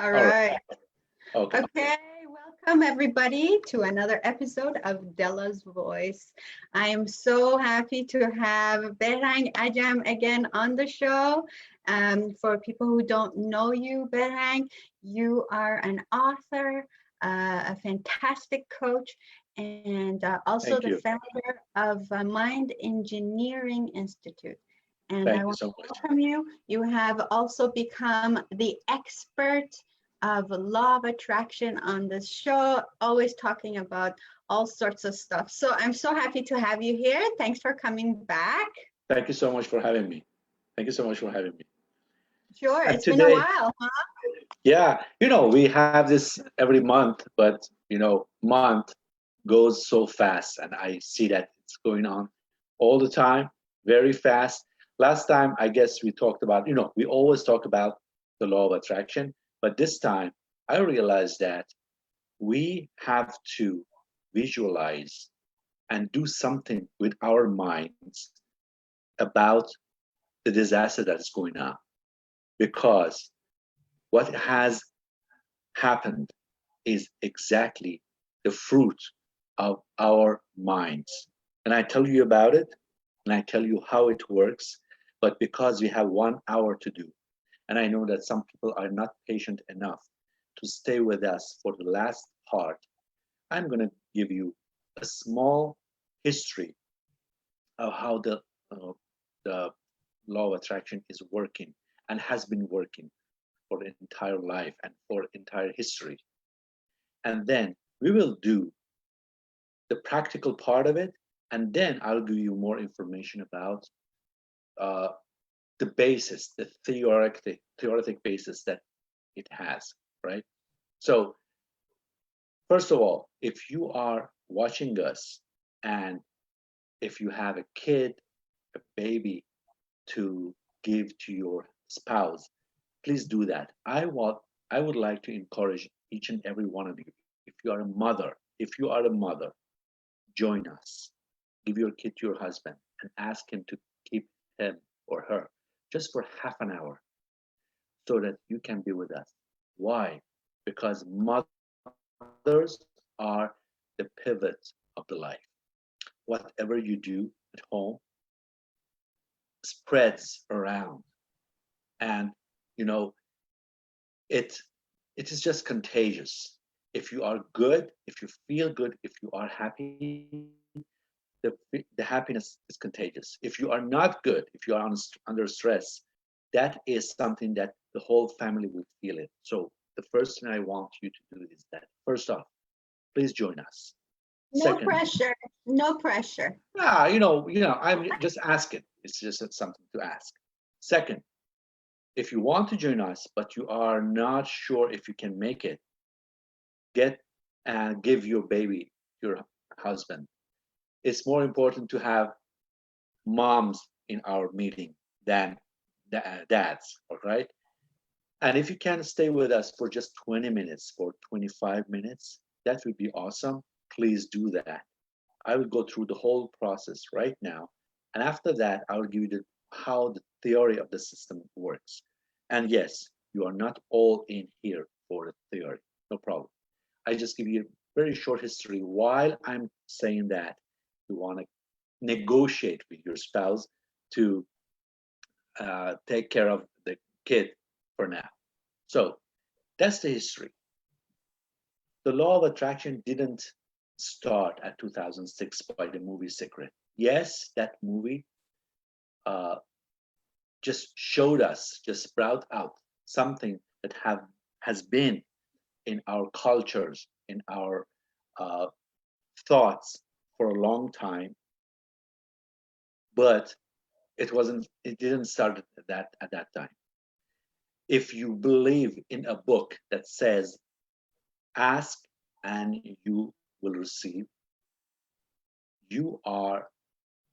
All All right. right. Okay. Okay. Welcome everybody to another episode of Dela's Voice. I am so happy to have Behrang Ajam again on the show. For people who don't know you, Behrang, you are an author, a fantastic coach, and also Thank the you. founder of Mind Engineering Institute. And I Thank you want so to much. welcome you. You have also become the expert of law of attraction on this show, always talking about all sorts of stuff. So I'm so happy to have you here. Thanks for coming back. Thank you so much for having me. Thank you so much for having me. Sure, And it's been a today, while, huh? yeah, we have this every month, but month goes so fast, and I see that it's going on all the time, very fast. Last time, I guess we talked about, we always talk about the law of attraction, but this time I realized that we have to visualize and do something with our minds about the disaster that is going on, because what has happened is exactly the fruit of our minds. And I tell you about it, and I tell you how it works, but because we have 1 hour to do, and I know that some people are not patient enough to stay with us for the last part, I'm going to give you a small history of how the law of attraction is working and has been working for the entire life and for entire history. And then we will do the practical part of it, and then I'll give you more information about uh, the basis, the theoretic basis that it has, right? So first of all, if you are watching us and if you have a kid, a baby to give to your spouse, please do that. I would like to encourage each and every one of you. If you are a mother, join us. Give your kid to your husband and ask him to keep him or her just for half an hour so that you can be with us. Why? Because mothers are the pivot of the life. Whatever you do at home spreads around, and you know it it is just contagious. If you are good, if you feel good, if you are happy, the happiness is contagious. If you are not good, if you are under stress, that is something that the whole family will feel it. So the first thing I want you to do is that, first off, please join us. No Second, pressure. No pressure. I'm just asking. It's just something to ask. Second, if you want to join us, but you are not sure if you can make it, get and give your baby your husband. It's more important to have moms in our meeting than dads, all right? And if you can stay with us for just 20 minutes, for 25 minutes, that would be awesome. Please do that. I will go through the whole process right now. And after that, I will give you how the theory of the system works. And yes, you are not all in here for the theory. No problem. I just give you a very short history while I'm saying that you want to negotiate with your spouse to take care of the kid for now. So that's the history. The law of attraction didn't start at 2006 by the movie Secret. Yes, that movie uh, just showed us, just brought out something that has been in our cultures, in our uh, thoughts for a long time, but it didn't start at that time. If you believe in a book that says ask and you will receive, you are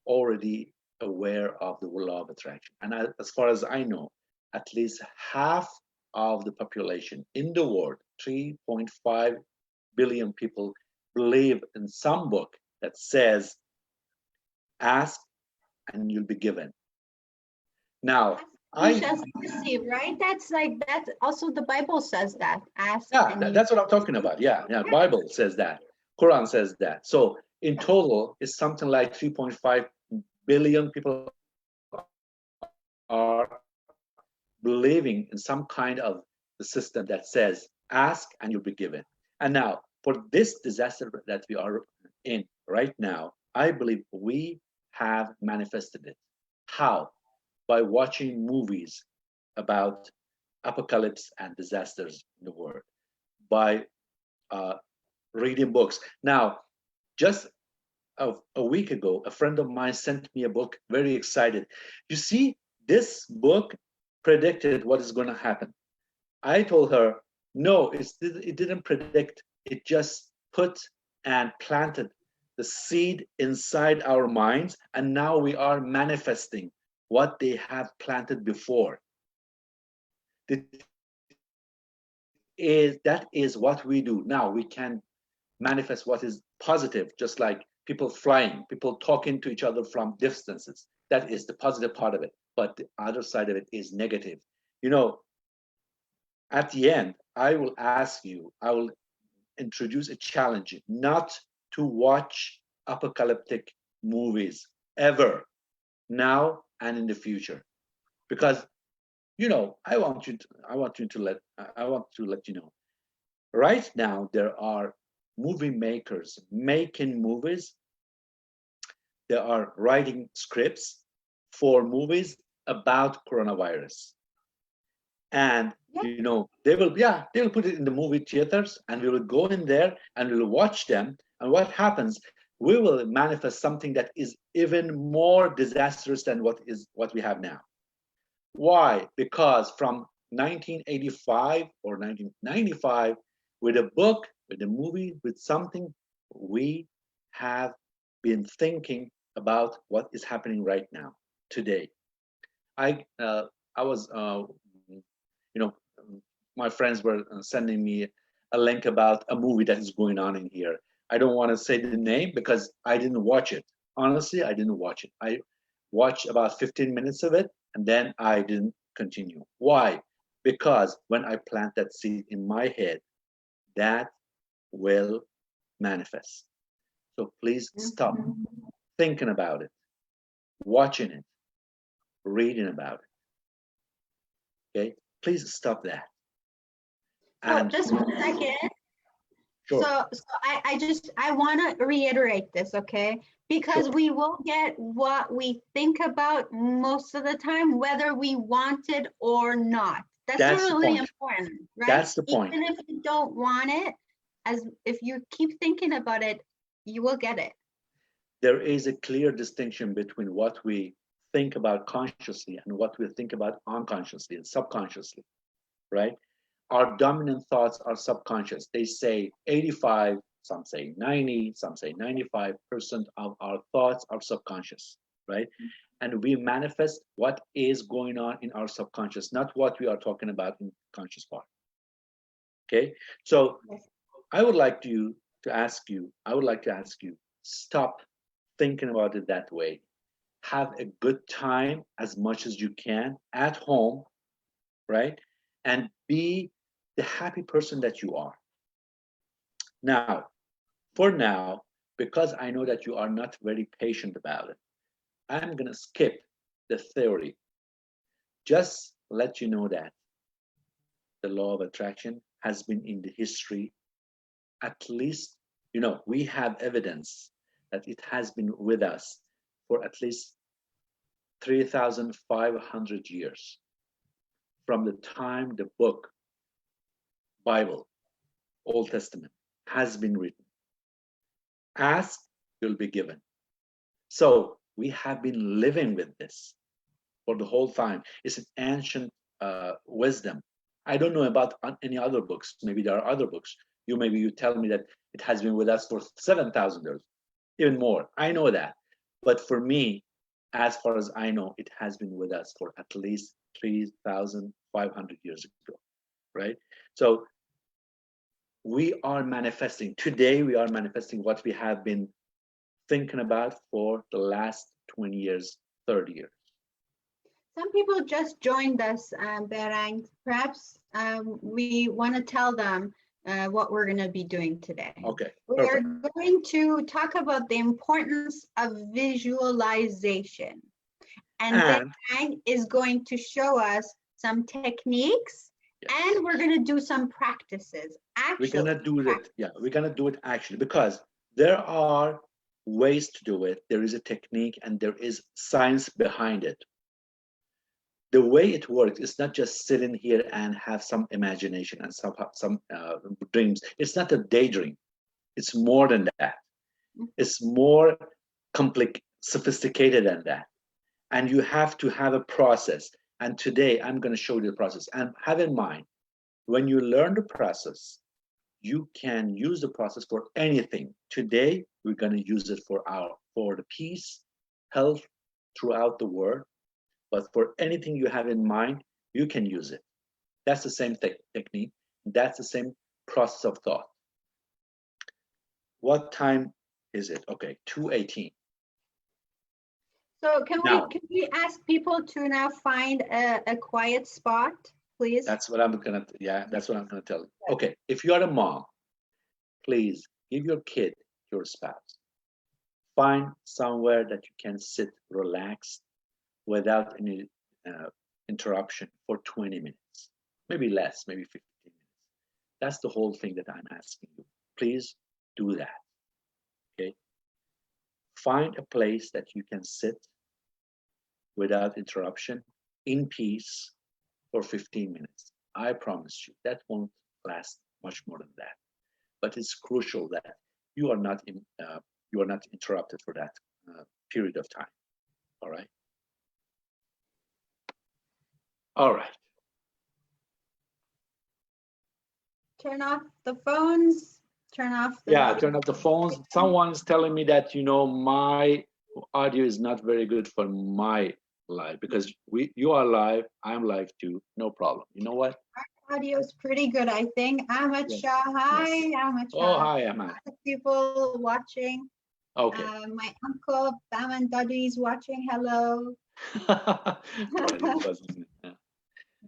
already aware of the law of attraction. And as far as I know, at least half of the population in the world, 3.5 billion people, believe in some book that says ask and you'll be given. Now, You I shall receive, right? That's like that. Also, the Bible says that. Ask Yeah, and you that's what I'm shall talking receive. about. Yeah, yeah. Yeah, Bible says that. Quran says that. So in yeah. total, it's something like 3.5 billion people are believing in some kind of the system that says ask and you'll be given. And now for this disaster that we are in right now, I believe we have manifested it. How? By watching movies about apocalypse and disasters in the world, by uh, reading books. Now, just a week ago, a friend of mine sent me a book, very excited. You see, this book predicted what is going to happen. I told her, no, it didn't predict, it just put and planted the seed inside our minds, and now we are manifesting what they have planted before. That is what we do. Now we can manifest what is positive, just like people flying, people talking to each other from distances. That is the positive part of it. But the other side of it is negative. You know, at the end, I will ask you, I will introduce a challenge not to watch apocalyptic movies ever, now and in the future. Because I want to let you know. Right now, there are movie makers making movies. They are writing scripts for movies about coronavirus. And Yeah. they will put it in the movie theaters, and we will go in there and we will watch them. And what happens? We will manifest something that is even more disastrous than what we have now. Why? Because from 1985 or 1995, with a book, with a movie, with something, we have been thinking about what is happening right now, today. I uh, I was you know my friends were sending me a link about a movie that is going on in here. I don't want to say the name because I didn't watch it. Honestly, I didn't watch it. I watched about 15 minutes of it and then I didn't continue. Why? Because when I plant that seed in my head, that will manifest. So please stop Mhm. thinking about it, watching it, reading about it. Okay? Please stop that. So And just 1 second. sure, I want to reiterate this, okay? Because sure. we will get what we think about most of the time, whether we want it or not. That's That's the really point. important, right? That's the point. Even if you don't want it, as if you keep thinking about it, you will get it. There is a clear distinction between what we think about consciously and what we think about unconsciously and subconsciously, right? Our dominant thoughts are subconscious. They say 85, some say 90, some say 95% of our thoughts are subconscious, right? And we manifest what is going on in our subconscious, not what we are talking about in conscious part. Okay. So Yes. I would like to ask you, stop thinking about it that way. Have a good time as much as you can at home, right? And be the happy person that you are. Now, for now, because I know that you are not very patient about it, I'm going to skip the theory. Just let you know that the law of attraction has been in the history, at least, we have evidence that it has been with us for at least 3,500 years from the time the book, Bible, Old Testament, has been written. Ask, you'll be given. So we have been living with this for the whole time. It's an ancient wisdom. I don't know about any other books. Maybe there are other books. Maybe you tell me that it has been with us for 7,000 years, even more. I know that. But for me, as far as I know, it has been with us for at least 3,500 years ago, right? So we are manifesting. Today, we are manifesting what we have been thinking about for the last 20 years, 30 years. Some people just joined us, Behrang. Perhaps we want to tell them what we're going to be doing today. Okay, We are perfect. going to talk about the importance of visualization. And And Behrang is going to show us some techniques, yes, and we're going to do some practices. we're Actually, gonna do it. Yeah, we're gonna do it actually because there are ways to do it. There is a technique and there is science behind it. The way it works is not just sit in here and have some imagination and some dreams. It's not a daydream. It's more than that. It's more sophisticated than that. And you have to have a process. And today I'm going to show you the process. And have in mind, when you learn the process, you can use the process for anything. Today we're going to use it for the peace, health throughout the world. But for anything you have in mind, you can use it. That's the same technique. That's the same process of thought. What time is it? Okay, 2:18. so Now, can we ask people to now find a quiet spot, please? that's what I'm gonna, yeah, that's what I'm gonna tell you. Okay, if you're a mom, please give your kid your spouse. Find somewhere that you can sit relaxed without any interruption for 20 minutes, maybe less, maybe 15 minutes. That's the whole thing that I'm asking you. Please do that. Okay. Find a place that you can sit without interruption in peace for 15 minutes. I promise you that won't last much more than that. But it's crucial that you are not interrupted for that period of time. All right. All right. Turn off the phones, turn off the Yeah, turn off the phones. Someone's telling me that my audio is not very good for my live because you are live, I'm live too. No problem. You know what? audio is pretty good, I think. Ahmed Yes. Shah, hi, Yes. Ahmed Oh, Shah. hi, Ahmad. Lots of people watching. Okay. My uncle Baman Dadi is watching. Hello.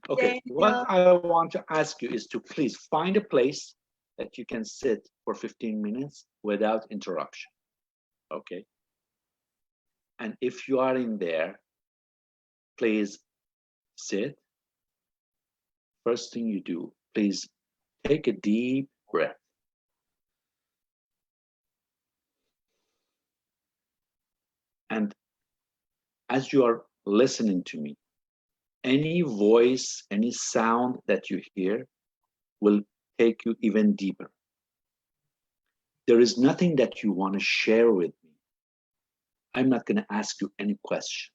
Okay. What Daniel. I want to ask you is to please find a place that you can sit for 15 minutes without interruption. Okay. And if you are in there, please sit. First thing you do, please take a deep breath. And as you are listening to me, any voice, any sound that you hear will take you even deeper. There is nothing that you want to share with me. I'm not going to ask you any question.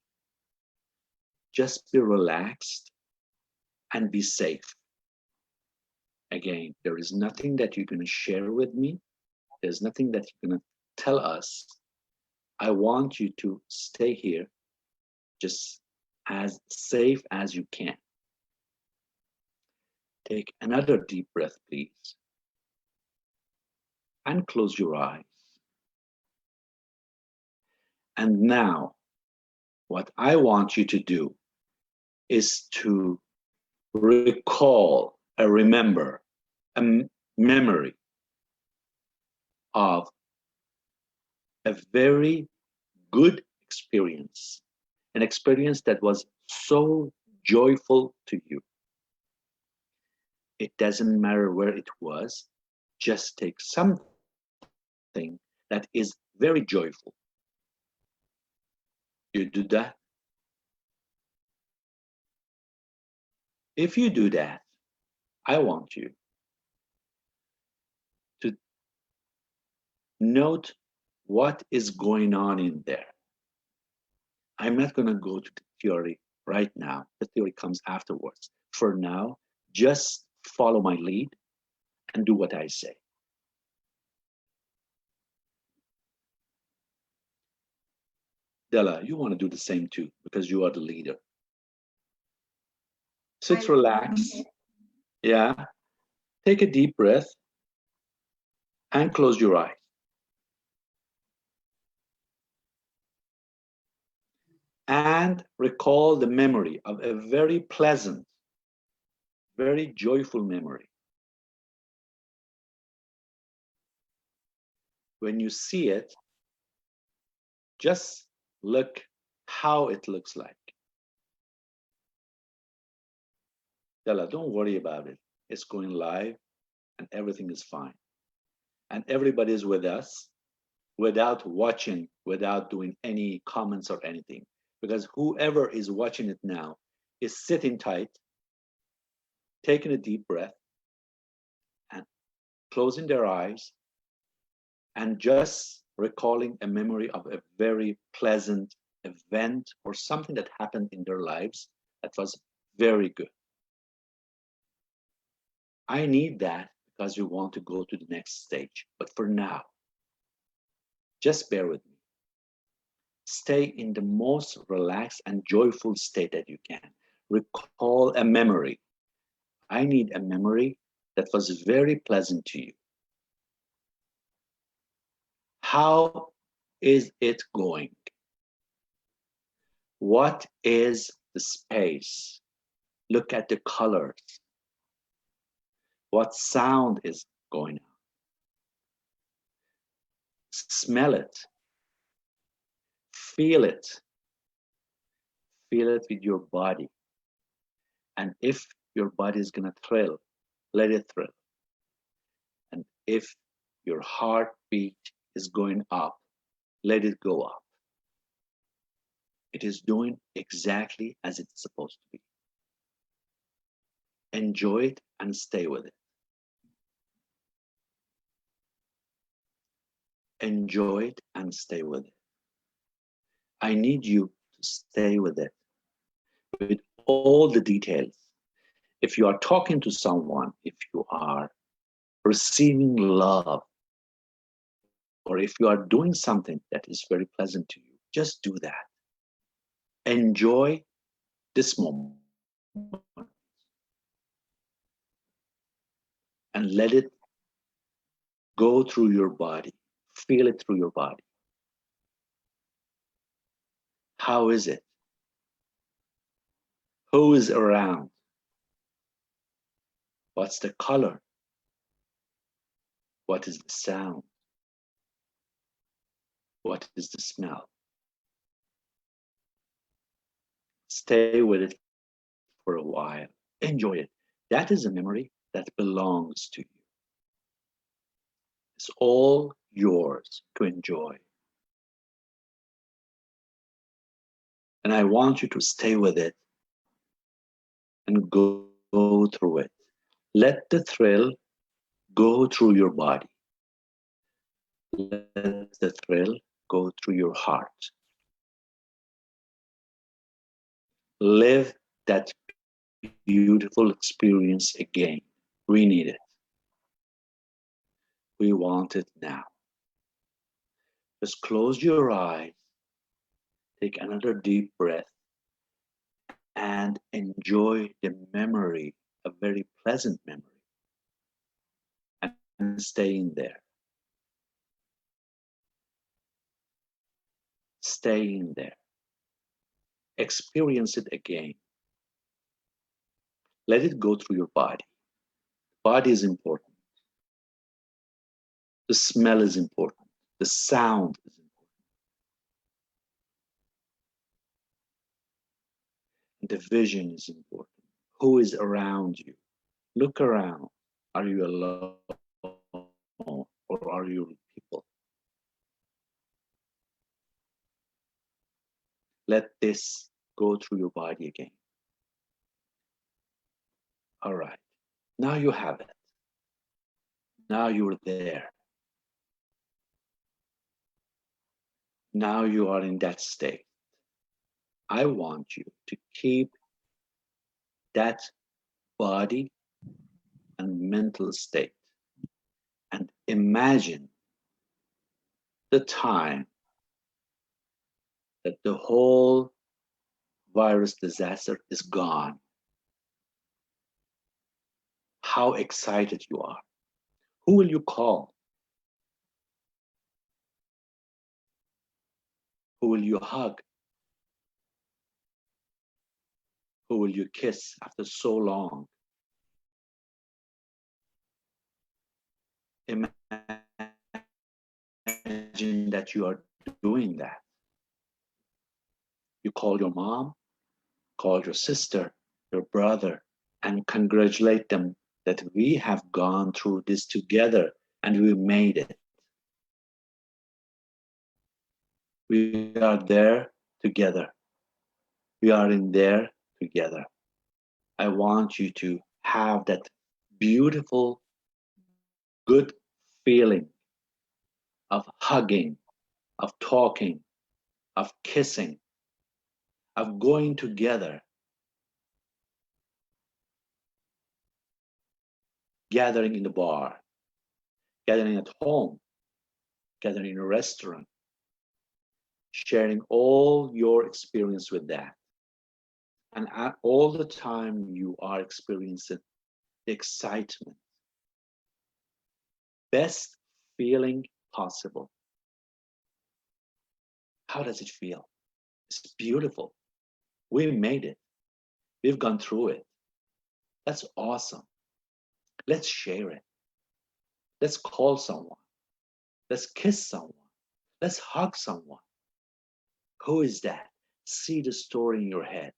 Just be relaxed and be safe. Again, there is nothing that you're going to share with me. There's nothing that you're going to tell us. I want you to stay here just as safe as you can. Take another deep breath, please. And close your eyes. And now, what I want you to do is to recall, remember, a memory of a very good experience, an experience that was so joyful to you. It doesn't matter where it was, just take something that is very joyful. You do that. If you do that, I want you to note what is going on in there. I'm not going to go to the theory right now. The theory comes afterwards. For now, just follow my lead and do what I say. Dela, you want to do the same too because you are the leader. Sit relaxed. Yeah. Take a deep breath and close your eyes. and recall the memory of a very pleasant, very joyful memory. When you see it, just look how it looks like. Dela, don't worry about it. It's going live and everything is fine. And everybody is with us without watching, without doing any comments or anything. Because whoever is watching it now is sitting tight, taking a deep breath, and closing their eyes, and just recalling a memory of a very pleasant event or something that happened in their lives that was very good. I need that because we want to go to the next stage. But for now, just bear with me. Stay in the most relaxed and joyful state that you can. Recall a memory. I need a memory that was very pleasant to you. How is it going? What is the space? Look at the colors. What sound is going on? Smell it. Feel it. Feel it with your body. And if your body is going to thrill, let it thrill. And if your heartbeat is going up, let it go up. It is doing exactly as it's supposed to be. Enjoy it and stay with it. Enjoy it and stay with it. I need you to stay with it, with all the details. If you are talking to someone, if you are receiving love, or if you are doing something that is very pleasant to you, just do that. Enjoy this moment and let it go through your body. Feel it through your body. How is it? Who is around? What's the color? What is the sound? What is the smell? Stay with it for a while. Enjoy it. That is a memory that belongs to you. It's all yours to enjoy. And I want you to stay with it and go through it. Let the thrill go through your body. Let the thrill go through your heart. Live that beautiful experience again. We need it. We want it now. Just close your eyes, take another deep breath, and enjoy the memory, a very pleasant memory, and staying there. Staying there. Experience it again. Let it go through your body. Body is important. The smell is important. The sound is important. The vision is important. Who is around you? Look around. Are you alone or are you with people? Let this go through your body again. All right. Now you have it. Now you're there. Now you are in that state. I want you to keep that body and mental state and imagine the time that the whole virus disaster is gone. How excited you are. Who will you call? Who will you hug? Who will you kiss after so long? Imagine that you are doing that. You call your mom, call your sister, your brother, and congratulate them that we have gone through this together and we made it. We are there together. We are in there together. I want you to have that beautiful, good feeling of hugging, of talking, of kissing, of going together, gathering in the bar, gathering at home, gathering in a restaurant, sharing all your experience with that. And all the time you are experiencing the excitement, best feeling possible. How does it feel? It's beautiful. We made it. We've gone through it. That's awesome. Let's share it. Let's call someone. Let's kiss someone. Let's hug someone. Who is that? See the story in your head.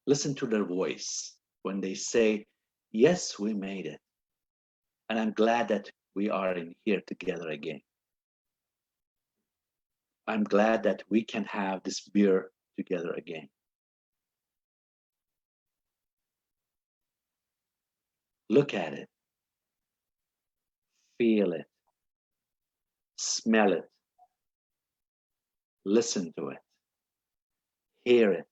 Listen to their voice when they say, yes, we made it. And I'm glad that we are in here together again. I'm glad that we can have this beer together again. Look at it. Feel it. Smell it. Listen to it. Hear it.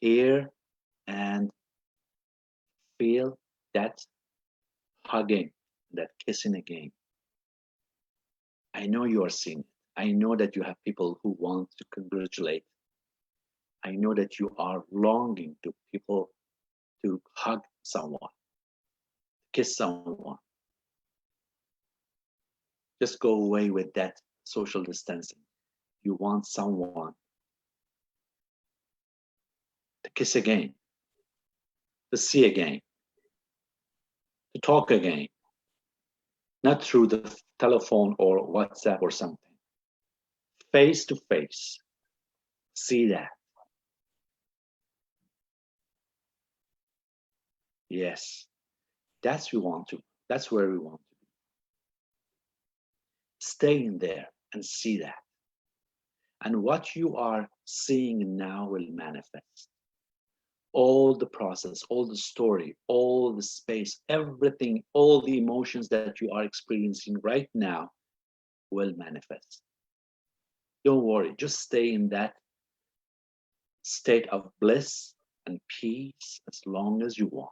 Hear and feel that hugging, that kissing again. I know you are seeing it. I know that you have people who want to congratulate. I know that you are longing to people to hug someone, kiss someone. Just go away with that social distancing. You want someone to kiss again, to see again, to talk again, not through the telephone or WhatsApp or something. Face to face. See that. Yes, that's where we want to be. Stay in there and see that. And what you are seeing now will manifest. All the process, all the story, all the space, everything, all the emotions that you are experiencing right now will manifest. Don't worry, just stay in that state of bliss and peace as long as you want.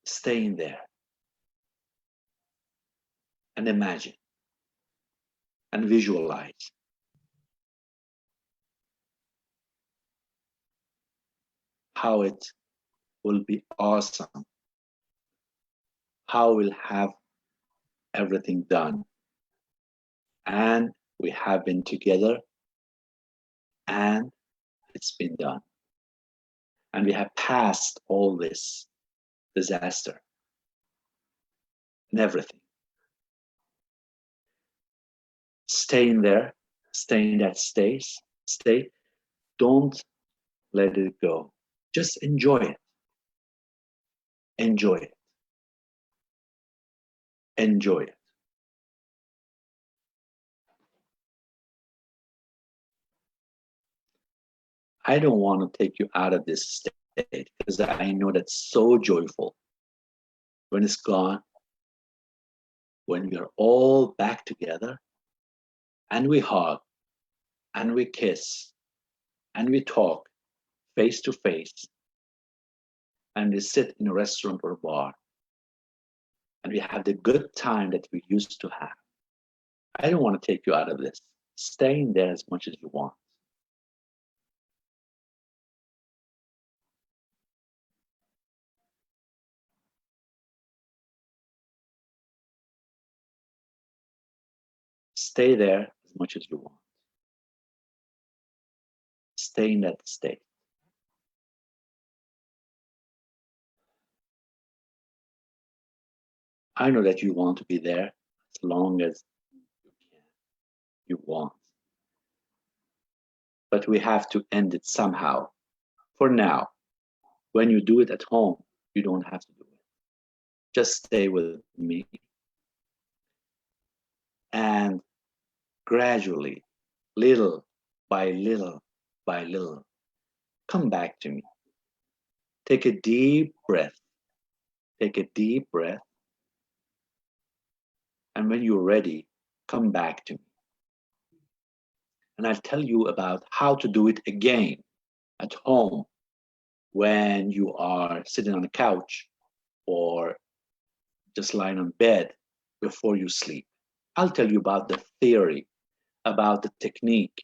Stay in there and imagine and visualize how it will be awesome, how we'll have everything done. And we have been together and it's been done. And we have passed all this disaster and everything. Stay in there, stay in that state. Don't let it go. Just enjoy it. Enjoy it. Enjoy it. I don't want to take you out of this state because I know that's so joyful. When it's gone, when we are all back together and we hug and we kiss and we talk face to face and we sit in a restaurant or a bar and we have the good time that we used to have. I don't want to take you out of this. Stay in there as much as you want. Stay there as much as you want. Stay in that state. I know that you want to be there as long as you can. You want. But we have to end it somehow. For now, when you do it at home, you don't have to do it. Just stay with me. And gradually, little by little by little, come back to me. Take a deep breath. Take a deep breath. And when you're ready, come back to me. And I'll tell you about how to do it again at home when you are sitting on a couch or just lying on bed before you sleep. I'll tell you about the theory, about the technique.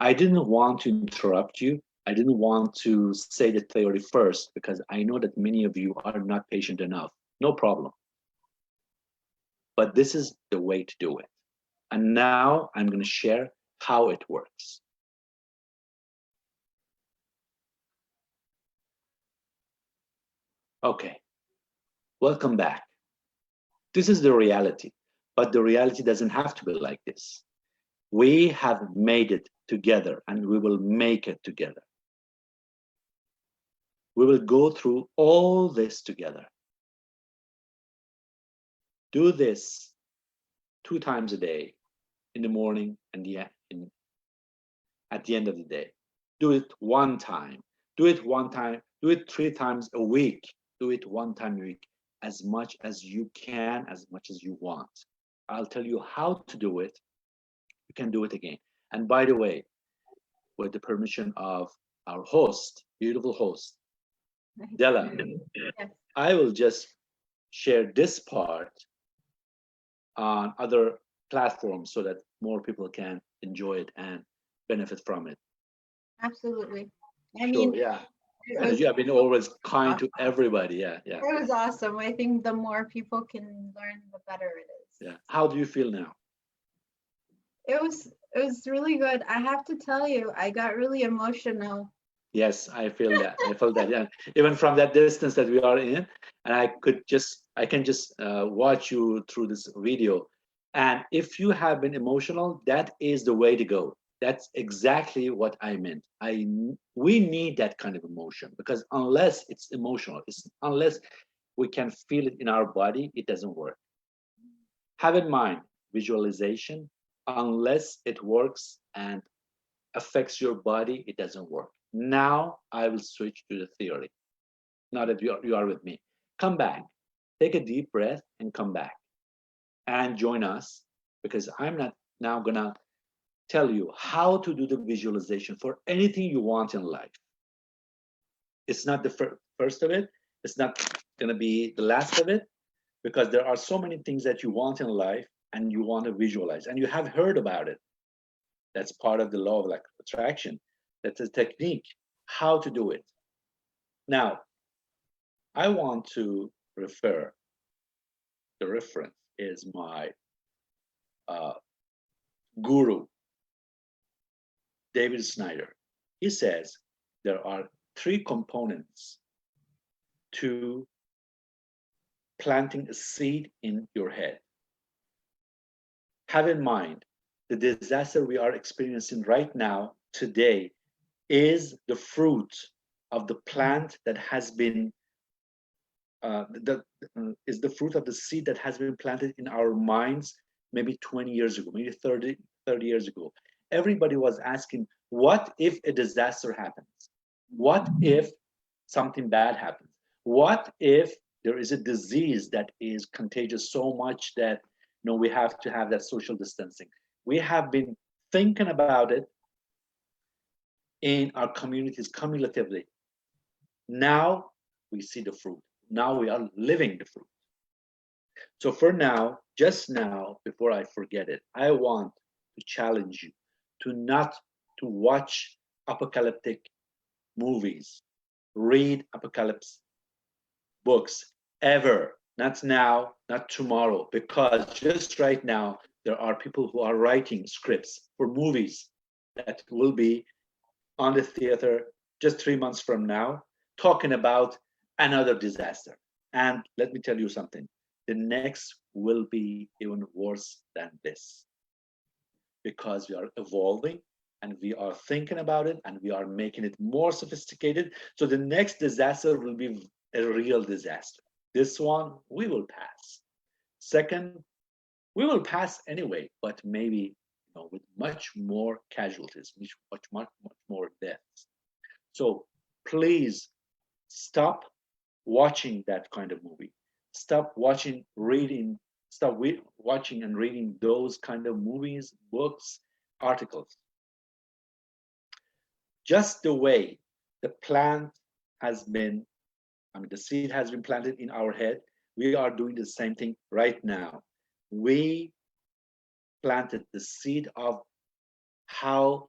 I didn't want to interrupt you. I didn't want to say the theory first because I know that many of you are not patient enough. No problem. But this is the way to do it. And now I'm going to share how it works. Okay, welcome back. This is the reality, but the reality doesn't have to be like this. We have made it together and we will make it together. We will go through all this together. Do this 2 times a day, in the morning and at the end of the day. Do it 1 time. Do it 1 time. Do it 3 times a week. Do it 1 time a week, as much as you can, as much as you want. I'll tell you how to do it. You can do it again. And by the way, with the permission of our host, beautiful host, Dela, Yes. I will just share this part on other platforms so that more people can enjoy it and benefit from it. Absolutely. I Sure, mean, yeah. it And was you have been always kind to awesome. everybody. Yeah, yeah, It was awesome. I think the more people can learn, the better it is. yeah. How do you feel now? It was really good. I have to tell you, I got really emotional. Yes, I feel that. I felt that. Yeah, even from that distance that we are in, and I can just watch you through this video. And if you have been emotional, that is the way to go. That's exactly what I meant. We need that kind of emotion because unless it's emotional, unless we can feel it in our body, it doesn't work. Have in mind, visualization, unless it works and affects your body, it doesn't work. Now I will switch to the theory. Now that you are with me, come back, take a deep breath and come back and join us because I'm not now gonna tell you how to do the visualization for anything you want in life. It's not the first of it. It's not gonna be the last of it because there are so many things that you want in life and you want to visualize and you have heard about it. That's part of the law of like attraction. That's a technique, how to do it. Now, I want to refer, the reference is my uh, guru, David Snyder. He says there are 3 components to planting a seed in your head. Have in mind, the disaster we are experiencing right now, today, is the fruit of the plant that has been is the fruit of the seed that has been planted in our minds maybe 20 years ago, maybe 30 years ago. Everybody was asking, what if a disaster happens? What if something bad happens? What if there is a disease that is contagious so much that we have to have that social distancing? We have been thinking about it in our communities cumulatively. Now we see the fruit. Now we are living the fruit. So for now, just now, before I forget it, I want to challenge you to not to watch apocalyptic movies, read apocalypse books ever. Not now, not tomorrow, because just right now, There are people who are writing scripts for movies that will be on the theater just 3 months from now, talking about another disaster. And let me tell you something, the next will be even worse than this, because we are evolving and we are thinking about it and we are making it more sophisticated. So the next disaster will be a real disaster. This one we will pass. Second, we will pass anyway, but maybe with much more casualties, much more deaths. So please stop watching that kind of movie. Stop watching, reading, stop watching and reading those kind of movies, books, articles. Just the way the plant has been, the seed has been planted in our head, we are doing the same thing right now. We planted the seed of how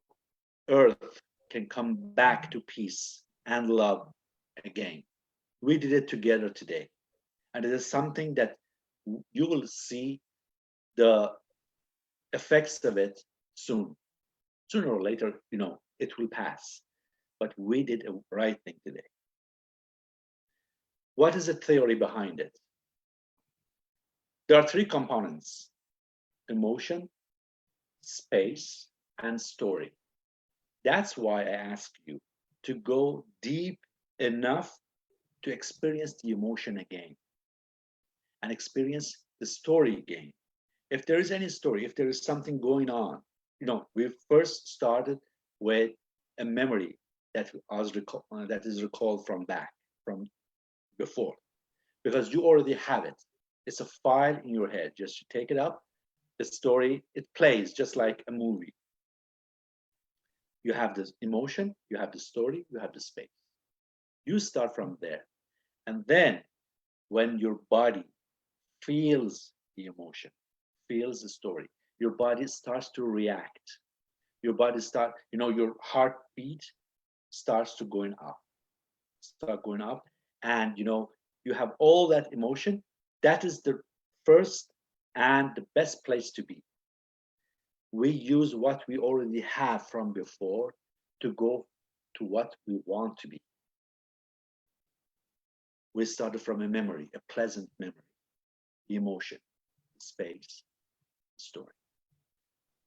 earth can come back to peace and love again. We did it together today. And it is something that you will see the effects of it soon. Sooner or later, it will pass. But we did a right thing today. What is the theory behind it? There are three components: emotion, space, and story. That's why I ask you to go deep enough to experience the emotion again and experience the story again. If there is any story, if there is something going on, we first started with a memory that is recalled from before, because you already have it. It's a file in your head. Just you take it up, the story, it plays just like a movie. You have the emotion, you have the story, you have the space. You start from there. And then when your body feels the emotion, feels the story, your body starts to react. Your body your heartbeat starts to start going up. And you have all that emotion. That is the first and the best place to be. We use what we already have from before to go to what we want to be. We started from a memory, a pleasant memory, the emotion, space, story.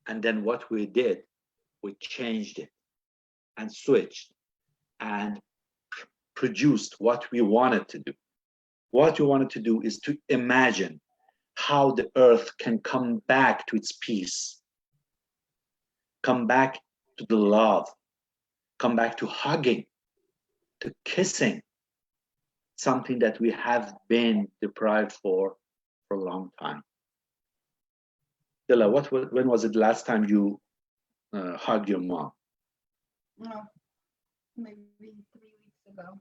And then what we did, we changed it and switched and produced what we wanted to do. What we wanted to do is to imagine how the earth can come back to its peace, come back to the love, come back to hugging, to kissing, something that we have been deprived for a long time. Dela, when was it last time you hugged your mom? Oh, maybe 3 weeks ago.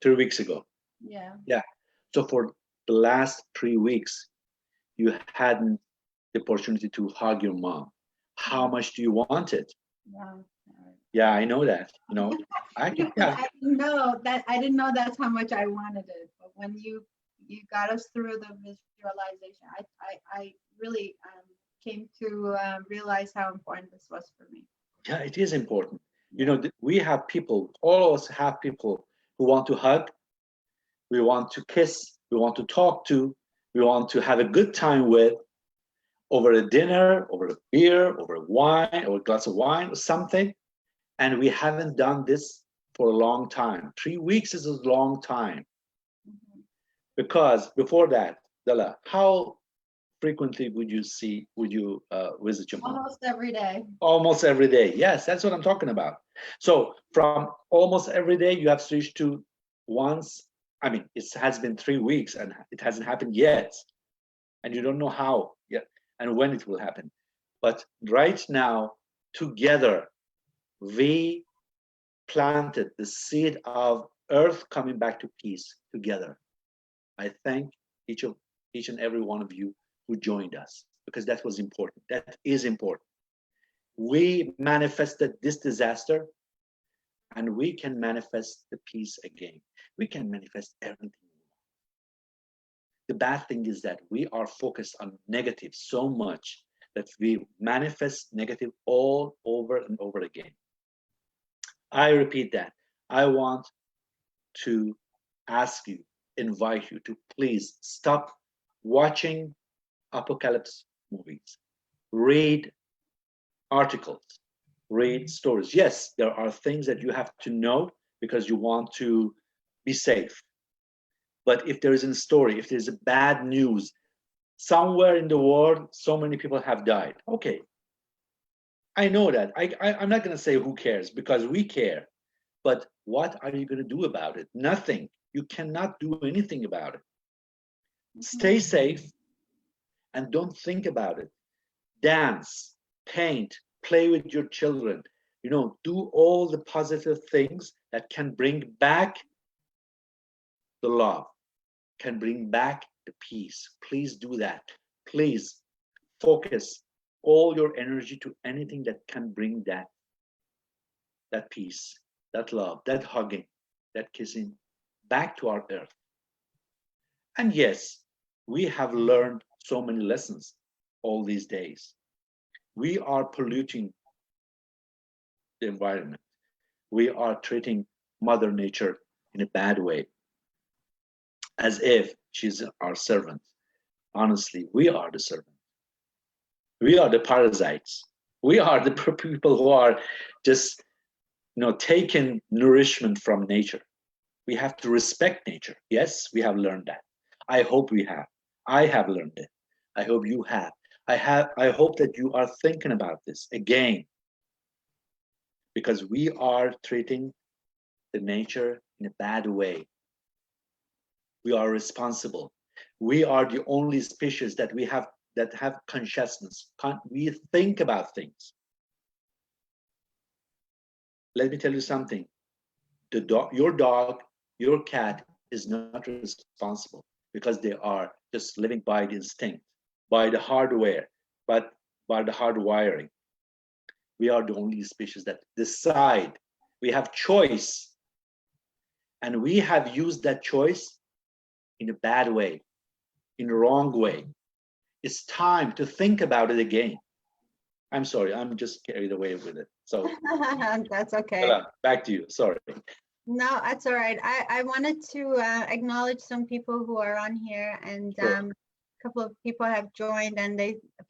3 weeks ago. Yeah. Yeah. So for the last 3 weeks, you hadn't the opportunity to hug your mom. How much do you want it? Yeah. Yeah, I know that. I can. Yeah. I didn't know that's how much I wanted it. But when you got us through the visualization, I really came to realize how important this was for me. Yeah, it is important. We have people. All of us have people who want to hug. We want to kiss. We want to talk to. We want to have a good time with, over a dinner, over a beer, over a wine, or a glass of wine, or something. And we haven't done this for a long time. 3 weeks is a long time. Mm-hmm. Because before that, Dela, how frequently would you visit your mom? Almost every day. Almost every day. Yes, that's what I'm talking about. So from almost every day, you have switched to once. It has been 3 weeks and it hasn't happened yet. And you don't know how yet and when it will happen. But right now, together, we planted the seed of earth coming back to peace together. I thank each and every one of you who joined us, because that was important. That is important. We manifested this disaster, and we can manifest the peace again. We can manifest everything. The bad thing is that we are focused on negative so much that we manifest negative all over and over again. I repeat that. I want to ask you, invite you to please stop watching apocalypse movies. Read articles, read stories. Yes, there are things that you have to know because you want to be safe. But if there is a story, if there's a bad news, somewhere in the world, so many people have died. Okay, I know that. I'm not going to say who cares because we care. But what are you going to do about it? Nothing. You cannot do anything about it. Stay safe and don't think about it. Dance, paint, play with your children. Do all the positive things that can bring back the love, can bring back the peace. Please do that. Please focus all your energy to anything that can bring that peace, that love, that hugging, that kissing back to our earth. And yes, we have learned so many lessons all these days. We are polluting the environment. We are treating Mother Nature in a bad way, as if she's our servant. Honestly, we are the servant. We are the parasites. We are the people who are just taking nourishment from nature. We have to respect nature. Yes, we have learned that. I hope we have. I have learned it. I hope you have. I hope that you are thinking about this again, because we are treating the nature in a bad way. We are responsible. We are the only species that have consciousness. We think about things. Let me tell you something. Your dog, your cat is not responsible because they are just living by the instinct, by the hardware, but by the hardwiring. We are the only species that decide. We have choice. And we have used that choice in a bad way, in the wrong way. It's time to think about it again. I'm sorry, I'm just carried away with it. So that's okay. Dela, back to you. Sorry. No, that's all right. I wanted to acknowledge some people who are on here, and Sure. a couple of people have joined, and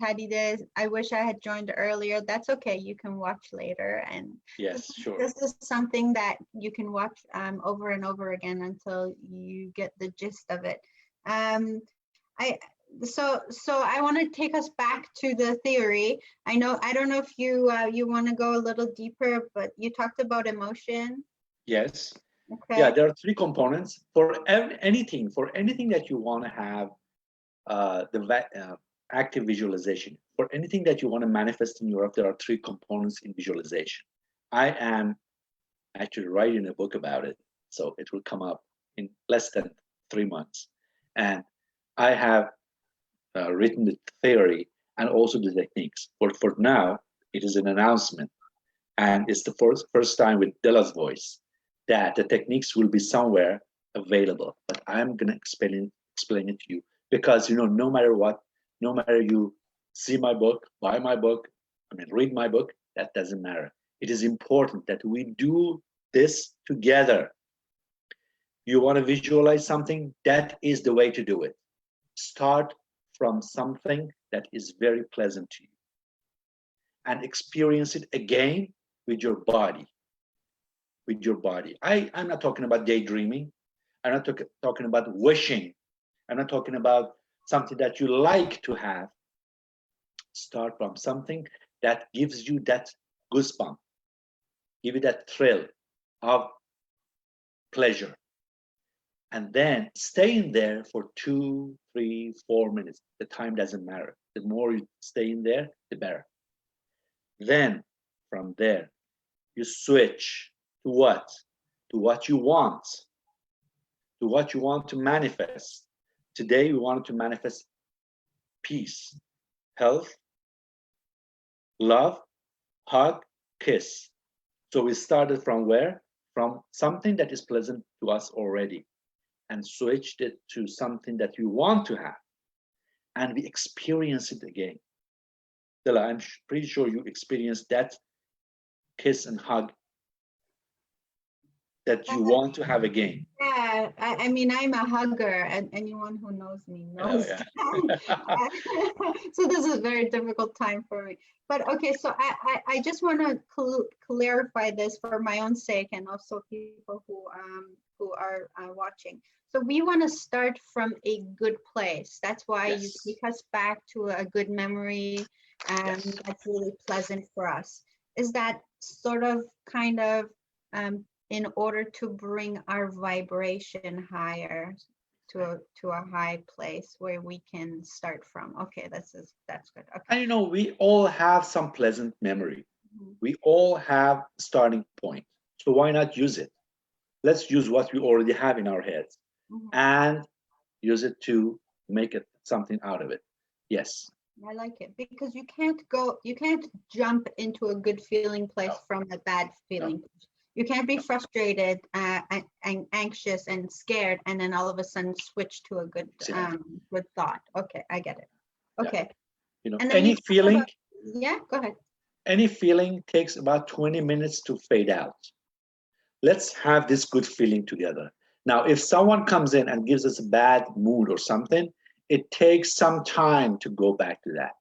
Patty did. I wish I had joined earlier. That's okay. You can watch later, and Yes, sure. this is something that you can watch over and over again until you get the gist of it. I so I want to take us back to the theory. I don't know if you want to go a little deeper, but you talked about emotion. Yes. Okay. Yeah, there are three components for anything. For anything that you want to have active visualization. For anything that you want to manifest in your life, there are three components in visualization. I am actually writing a book about it, so it will come up in less than 3 months. And I have written the theory and also the techniques. But for now, it is an announcement, and it's the first time with Dela's voice that the techniques will be somewhere available. But I'm gonna explain it to you because no matter what, no matter you see my book, buy my book, read my book, that doesn't matter. It is important that we do this together. You want to visualize something? That is the way to do it. Start from something that is very pleasant to you and experience it again with your body. With your body. I'm not talking about daydreaming. I'm not talking about wishing. I'm not talking about something that you like to have. Start from something that gives you that goosebump, give you that thrill of pleasure. And then stay in there for 2, 3, 4 minutes. The time doesn't matter. The more you stay in there, the better. Then from there, you switch to what? To what you want. To what you want to manifest. Today, we wanted to manifest peace, health, love, hug, kiss. So we started from where? From something that is pleasant to us already and switched it to something that you want to have. And we experience it again. Dela, I'm pretty sure you experienced that kiss and hug that you want to have again. Yeah, I mean, I'm a hugger, and anyone who knows me Oh, knows yeah. that. So this is a very difficult time for me. But okay, so I just want to clarify this for my own sake and also people who are watching. So we want to start from a good place. That's why you Yes. take us back to a good memory, and Yes. that's really pleasant for us. Is that sort of kind of in order to bring our vibration higher to a high place where we can start from. Okay, that's good. Okay. And we all have some pleasant memory. Mhm, We all have a starting point. So why not use it? Let's use what we already have in our heads mhm. and use it to make it something out of it. Yes. I like it because you can't jump into a good feeling place No. from a bad No. feeling. You can't be No. frustrated and anxious and scared, and then all of a sudden switch to a Exactly. good thought. Okay, I get it. Yeah. Okay, and then you Any talked feeling, about, yeah, go ahead. any feeling takes about 20 minutes to fade out. Let's have this good feeling together. Now, if someone comes in and gives us a bad mood or something, it takes some time to go back to that.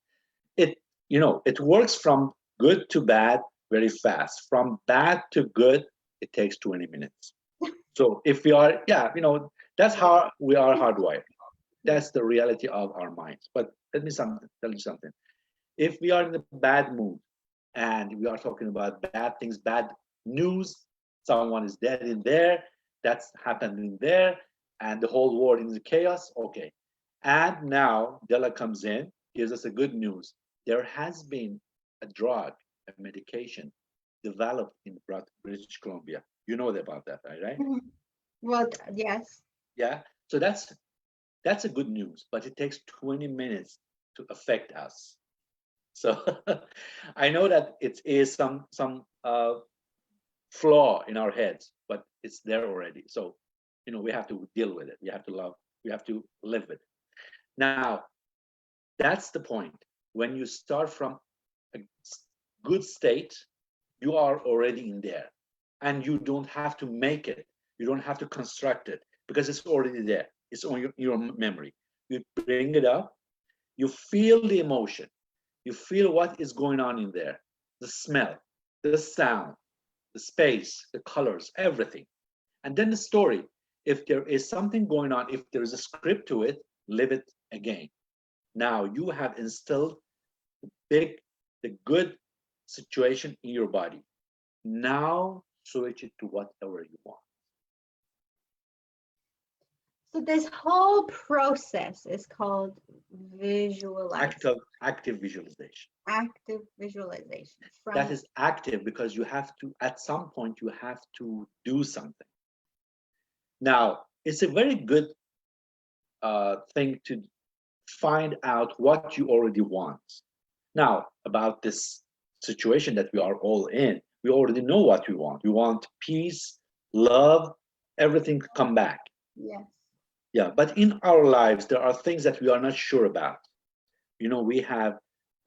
It works from good to bad very fast. From bad to good, it takes 20 minutes. So if we are, yeah, that's Yeah. how we are hardwired. That's the reality of our minds. But tell you something. If we are in a bad mood and we are talking about bad things, bad news, someone is dead in there, that's happening there, and the whole world is in chaos, okay. And now Della comes in, gives us a good news. There has been a drug, a medication developed in British Columbia. You know about that, right? Mhm. Well, yes. Yeah. So that's a good news, but it takes 20 minutes to affect us. So I know that it is some flaw in our heads, but it's there already. So we have to deal with it. We have to love. We have to live with it. Now that's the point. When you start from a good state, you are already in there, and you don't have to make it. You don't have to construct it because it's already there. It's on your memory. You bring it up. You feel the emotion. You feel what is going on in there, the smell, the sound, the space, the colors, everything. And then the story. If there is something going on, if there is a script to it, live it again. Now you have instilled big, the good situation in your body. Now switch it to whatever you want. So this whole process is called visualizing, Active visualization. active visualization That from, is active because you have to, at some point, you have to do something. Now, it's a very good thing to find out what you already want. Now, about this situation that we are all in, we already know what we want. We want peace, love, everything to come back. yes. Yeah, but in our lives, there are things that we are not sure about. We have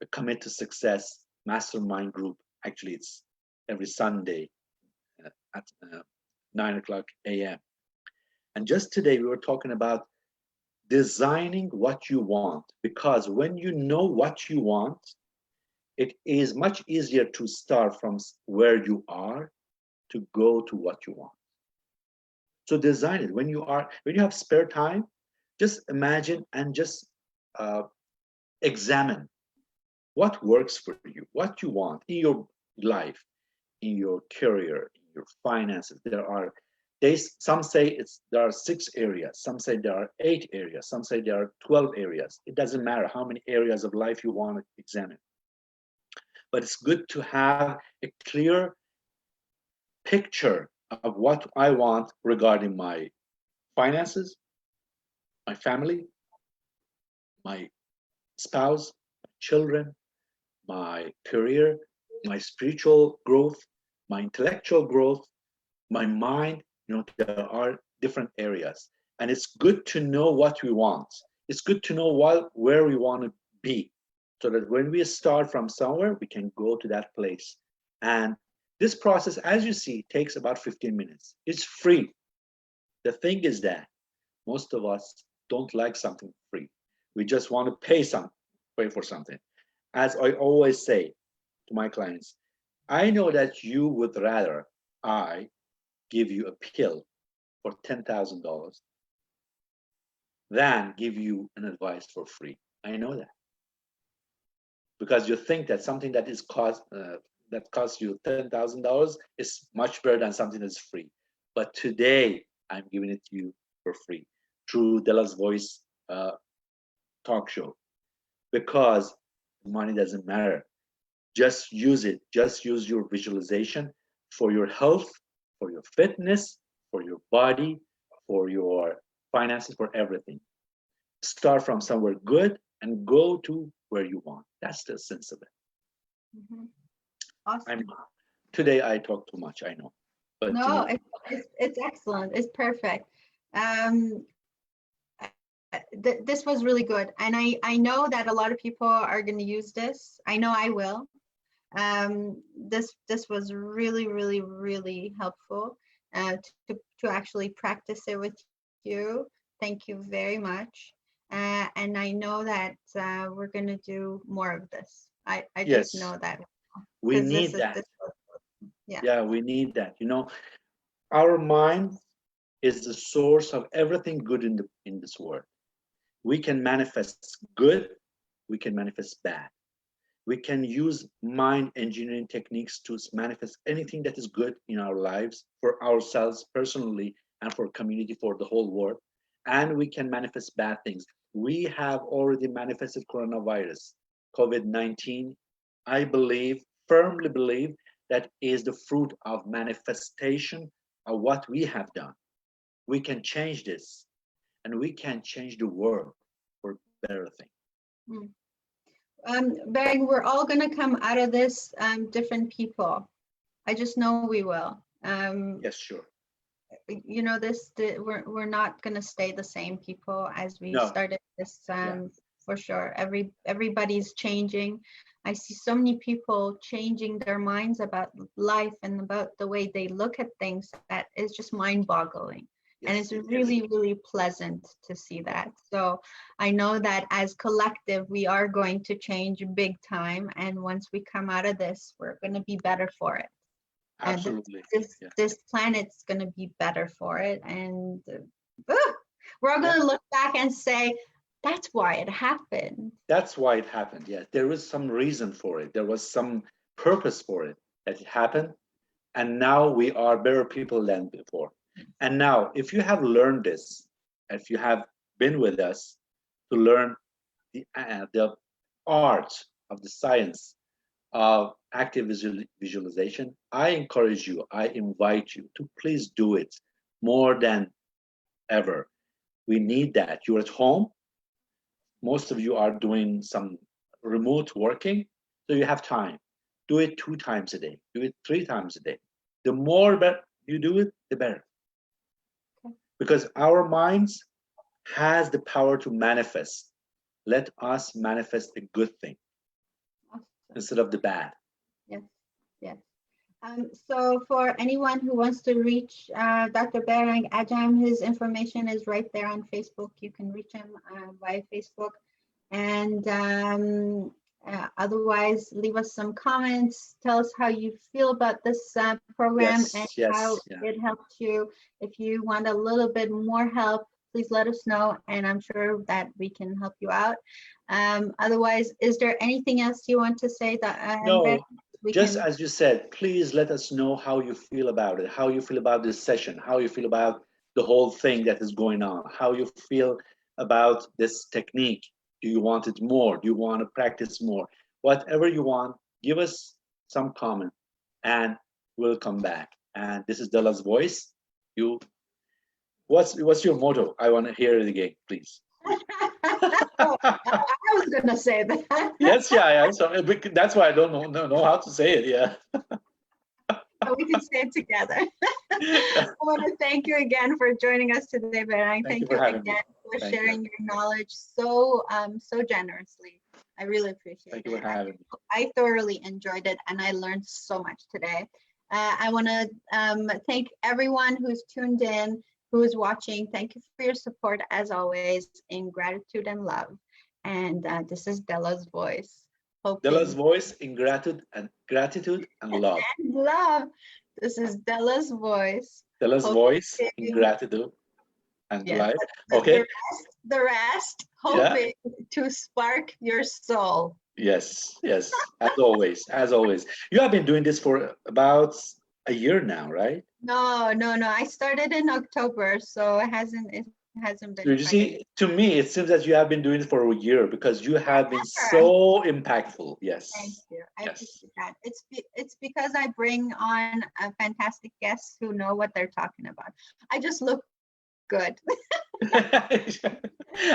a Commit to Success mastermind group. Actually, it's every Sunday at 9 o'clock a.m. And just today, we were talking about designing what you want, because when you know what you want, it is much easier to start from where you are to go to what you want. So design it when you have spare time. Just imagine and just uh, examine what works for you, what you want in your life, in your career, in your finances. Some say there are 6 areas, some say there are 8 areas, some say there are 12 areas. It doesn't matter how many areas of life you want to examine. But it's good to have a clear picture of what I want regarding my finances, my family, my spouse, children, my career, my spiritual growth, my intellectual growth, my mind. There are different areas. And it's good to know what we want. It's good to know where we want to be. so that when we start from somewhere, we can go to that place. And this process, as you see, takes about 15 minutes. It's free. The thing is that most of us don't like something free. We just want to pay for something. As I always say to my clients, I know that you would rather I give you a pill for $10,000 than give you an advice for free. I know that because you think that something that costs you $10,000 is much better than something that's free. But today I'm giving it to you for free through Dela's Voice talk show, because money doesn't matter. Just use it. Just use your visualization for your health, for your fitness, for your body, for your finances, for everything. Start from somewhere good and go to where you want. That's the sense of it. Mm-hmm. Awesome. Today I talk too much, I know. But no, it's excellent. It's perfect. This was really good, and I know that a lot of people are going to use this. I know I will. This was really, really, really helpful to actually practice it with you. Thank you very much. And I know that we're going to do more of this. I yes, just know that. we need that. Yeah. Yeah, we need that. Our mind is the source of everything good in this world. We can manifest good, we can manifest bad. We can use mind engineering techniques to manifest anything that is good in our lives for ourselves personally and for community, for the whole world. And we can manifest bad things. We have already manifested coronavirus, COVID-19. I believe, firmly believe, that is the fruit of manifestation of what we have done. We can change this, and we can change the world for better things. Behrang, we're all going to come out of this different people. I just know we will. Yes, sure. We're not going to stay the same people as we started this. For sure. Everybody's changing. I see so many people changing their minds about life and about the way they look at things that is just mind-boggling. Yes, and it's really, really pleasant to see that. So I know that as collective, we are going to change big time. And once we come out of this, we're going to be better for it. Absolutely. And this planet's going to be better for it. And we're all going to look back and say, that's why it happened. That's why it happened. Yeah, there was some reason for it. There was some purpose for it that it happened. And now we are better people than before. And now, if you have learned this, if you have been with us to learn the art of the science of active visualization, I encourage you, I invite you to please do it more than ever. We need that. You're at home. Most of you are doing some remote working, so you have time. Do it 2 times a day. Do it 3 times a day. The more you do it, the better. Because our minds has the power to manifest. Let us manifest a good thing instead of the bad. Yes, yes. So for anyone who wants to reach Dr. Behrang Ajam, his information is right there on Facebook. You can reach him via Facebook. And otherwise, leave us some comments. Tell us how you feel about this program and how it helped you. If you want a little bit more help, please let us know, and I'm sure that we can help you out. Otherwise, is there anything else you want to say? No, as you said, please let us know how you feel about it, how you feel about this session, how you feel about the whole thing that is going on, how you feel about this technique. Do you want it more? Do you want to practice more? Whatever you want, give us some comment and we'll come back. And this is Dela's Voice. What's your motto? I want to hear it again, please. I was going to say that. Yes, yeah. So that's why I don't know how to say it. Yeah. We can say it together. I want to thank you again for joining us today, Behrang. Thank you again for sharing your knowledge so generously. I really appreciate Thank you for it. having me. I thoroughly enjoyed it and I learned so much today. I want to thank everyone who's tuned in, who is watching. Thank you for your support as always, in gratitude and love. And this is Della's voice, Dela's hoping voice in gratitude and love. and love. This is Della's voice, Dela's voice in hoping, gratitude and yes, life. the Okay. rest, the rest, Yeah. hoping to spark your soul. Yes. Yes. As always. As always. You have been doing this for about a year now, right? No, no, no. I started in October, so it hasn't been So you quite a year. see, to me, it seems that you have been doing it for a year because you have been Sure. so impactful. Thank Yes. you. I Yes. appreciate that. It's because I bring on fantastic guests who know what they're talking about. I just look good.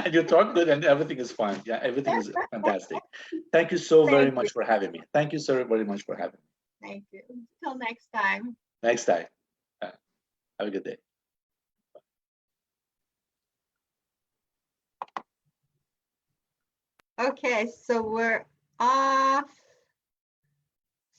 And you talk good and everything is fine. Yeah, everything is fantastic. Thank you so very Thank you. much for having me. Thank you so very much for having me. Thank you. Till next time. Next time. Uh, Have a good day. Okay, so we're off.